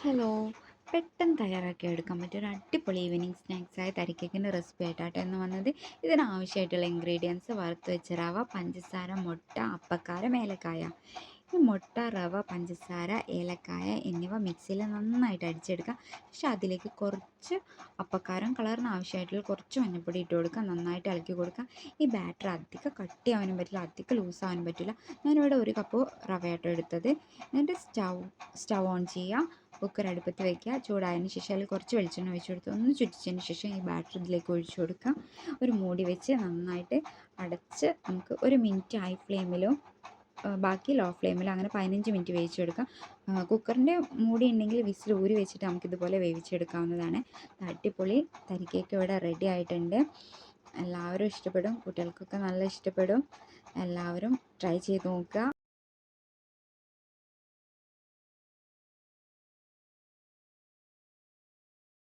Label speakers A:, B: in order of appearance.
A: Hello, പെട്ടെന്ന് തയ്യാറാക്കി എടുക്കാൻ പറ്റിയ ഒരു അടിപൊളി ഈവനിങ് സ്നാക്സായ തരിക്കേക്കിൻ്റെ റെസിപ്പി ആയിട്ടാട്ടോ ഇന്ന് വന്നത്. ഇതിനാവശ്യമായിട്ടുള്ള ഇൻഗ്രീഡിയൻസ് വറുത്ത് വെച്ച റവ, പഞ്ചസാര, മുട്ട, അപ്പക്കാരം, ഏലക്കായ. ഈ മുട്ട, റവ, പഞ്ചസാര, ഏലക്കായ എന്നിവ മിക്സിയിൽ നന്നായിട്ട് അടിച്ചെടുക്കുക. പക്ഷേ അതിലേക്ക് കുറച്ച് അപ്പക്കാരം, കളറിന് ആവശ്യമായിട്ടുള്ള കുറച്ച് മഞ്ഞൾപ്പൊടി ഇട്ട് കൊടുക്കുക. നന്നായിട്ട് ഇളക്കി കൊടുക്കുക. ഈ ബാറ്റർ അധികം കട്ടിയാവാനും പറ്റില്ല, അധികം ലൂസാവാനും പറ്റില്ല. ഞാനിവിടെ ഒരു കപ്പ് റവയാട്ടോ എടുത്തത്. എന്നിട്ട് സ്റ്റൗ ഓൺ ചെയ്യുക. കുക്കർ അടുപ്പത്ത് വയ്ക്കുക. ചൂടായതിന് ശേഷം അതിൽ കുറച്ച് വെളിച്ചെണ്ണ ഒഴിച്ച് കൊടുത്ത് ഒന്ന് ചുറ്റിച്ചതിന് ശേഷം ഈ ബാറ്റർ ഇതിലേക്ക് ഒഴിച്ചു കൊടുക്കുക. ഒരു മൂടി വെച്ച് നന്നായിട്ട് അടച്ച് നമുക്ക് ഒരു മിനിറ്റ് ഹൈ ഫ്ലെയിമിലും ബാക്കി ലോ ഫ്ലെയിമിലും അങ്ങനെ 15 മിനിറ്റ് വേവിച്ചെടുക്കാം. കുക്കറിൻ്റെ മൂടി ഉണ്ടെങ്കിൽ വിസിൽ ഊരി വെച്ചിട്ട് നമുക്കിതുപോലെ വേവിച്ചെടുക്കാവുന്നതാണ്. അടിപൊളി തരിക്കേക്ക് ഇവിടെ റെഡി ആയിട്ടുണ്ട്. എല്ലാവരും ഇഷ്ടപ്പെടും, കുട്ടികൾക്കൊക്കെ നല്ല ഇഷ്ടപ്പെടും. എല്ലാവരും ട്രൈ ചെയ്ത് നോക്കുക.